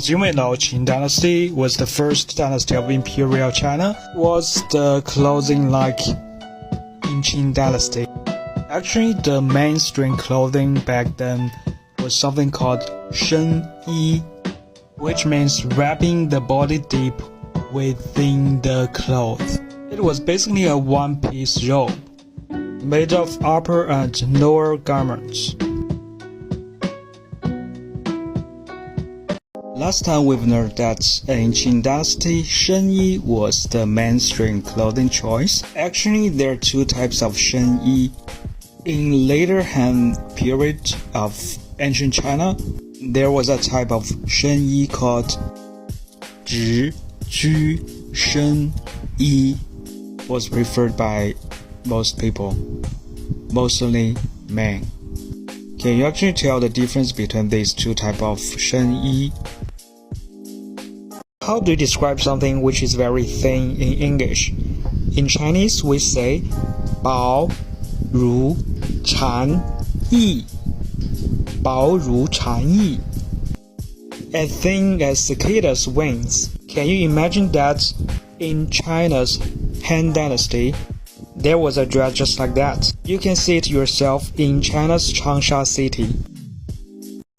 As you may know, Qing dynasty was the first dynasty of imperial China. Was the clothing like in Qing dynasty? Actually, the mainstream clothing back then was something called shen yi, which means wrapping the body deep within the clothes. It was basically a one-piece robe made of upper and lower garments. Last time we've learned that in Qing dynasty, shen yi was the mainstream clothing choice. Actually, there are two types of shen yi. In later Han period of ancient China, there was a type of shen yi called zhi ju shen yi, was preferred by most people, mostly men. Can you actually tell the difference between these two types of shen yi? How do you describe something which is very thin in English? In Chinese, we say 薄如蝉翼 薄如蝉翼 as thin as cicadas' wings. Can you imagine that in China's Han Dynasty, there was a dress just like that? You can see it yourself in China's Changsha city.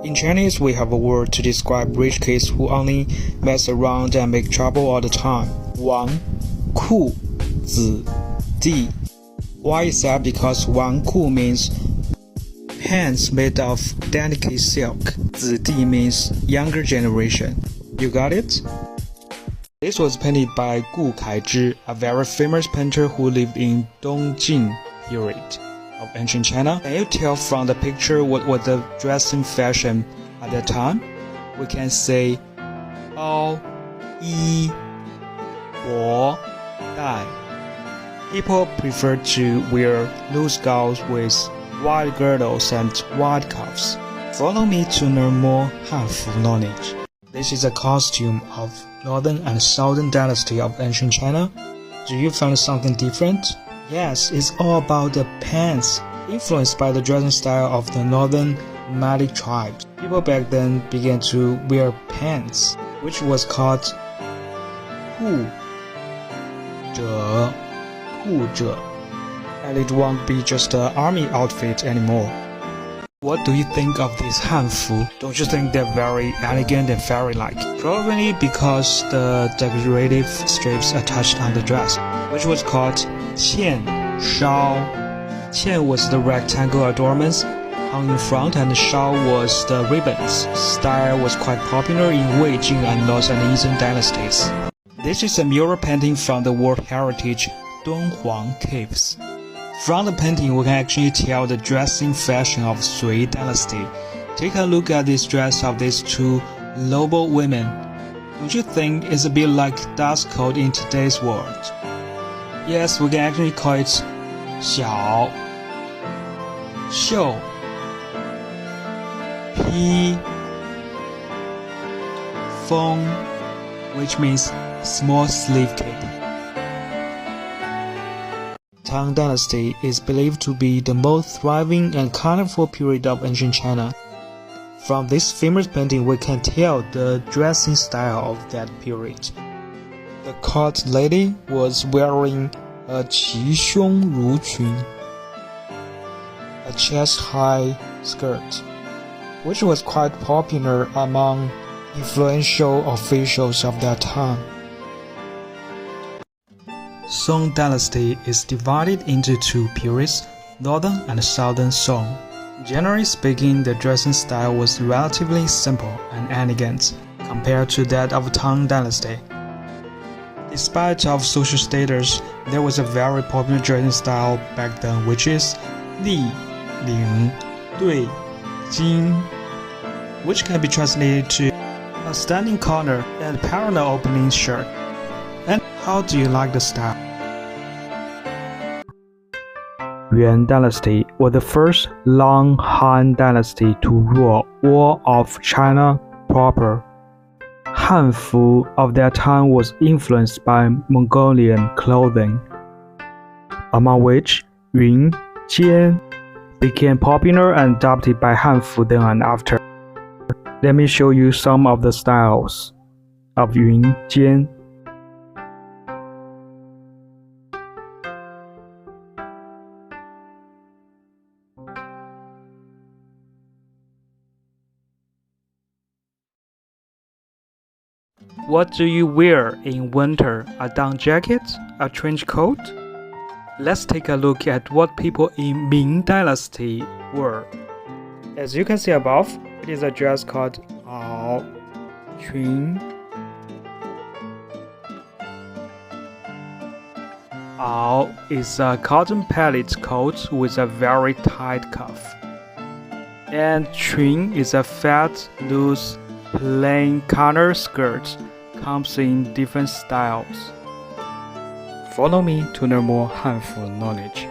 In Chinese, we have a word to describe rich kids who only mess around and make trouble all the time. 纨绔子弟. Why is that? Because 纨绔means pants made of delicate silk. 子弟 means younger generation. You got it? This was painted by Gu Kaizhi, a very famous painter who lived in Dongjing period of ancient China. Can you tell from the picture what was the dressing fashion at that time? We can say 包衣裹带. People prefer to wear loose gowns with wide girdles and wide cuffs. Follow me to learn more hanfu knowledge. This is a costume of Northern and Southern dynasty of ancient China. Do you find something different? Yes, it's all about the pants, influenced by the dressing style of the Northern nomadic tribes. People back then began to wear pants, which was called 护者, and it won't be just an army outfit anymore. What do you think of this hanfu? Don't you think they're very elegant and fairy-like? Probably because the decorative strips attached on the dress, which was called qian shao. Qian was the rectangle adornments hung in front, and shao was the ribbons. Style was quite popular in Weijing and North and Eastern dynasties. This is a mural painting from the World Heritage Dunhuang Caves. From the painting, we can actually tell the dressing fashion of Sui dynasty. Take a look at this dress of these two noble women. Don't you think it's a bit like dust coat in today's world? Yes, we can actually call it 小袖披风, which means small sleeve cape. Tang Dynasty is believed to be the most thriving and colorful period of ancient China. From this famous painting, we can tell the dressing style of that period. The court lady was wearing a 齐胸襦裙, a chest-high skirt, which was quite popular among influential officials of that time. Song Dynasty is divided into two periods, Northern and Southern Song. Generally speaking, the dressing style was relatively simple and elegant compared to that of Tang Dynasty. Despite of social status, there was a very popular dressing style back then, which is 立领对襟, which can be translated to a standing collar and parallel opening shirt. And how do you like the style? Yuan Dynasty was the first long Han dynasty to rule all of China proper. Hanfu of that time was influenced by Mongolian clothing, among which Yun, Jian became popular and adopted by Hanfu then and after. Let me show you some of the styles of 云间. What do you wear in winter? A down jacket? A trench coat? Let's take a look at what people in Ming Dynasty wore. As you can see above, it is a dress called 袄裙. 袄 is a cotton pellet coat with a very tight cuff. And 裙 is a fat, loose, plain color skirt. Comes in different styles. Follow me to learn more hanfu knowledge.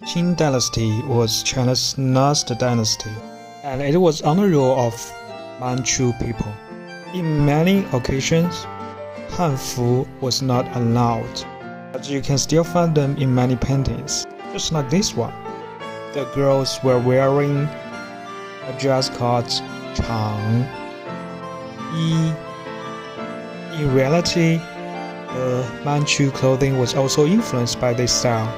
Qing dynasty was China's last dynasty, and it was under rule of Manchu people. In many occasions, hanfu was not allowed, but you can still find them in many paintings, just like this one. The girls were wearing a dress called 长衣. In reality, the Manchu clothing was also influenced by this style.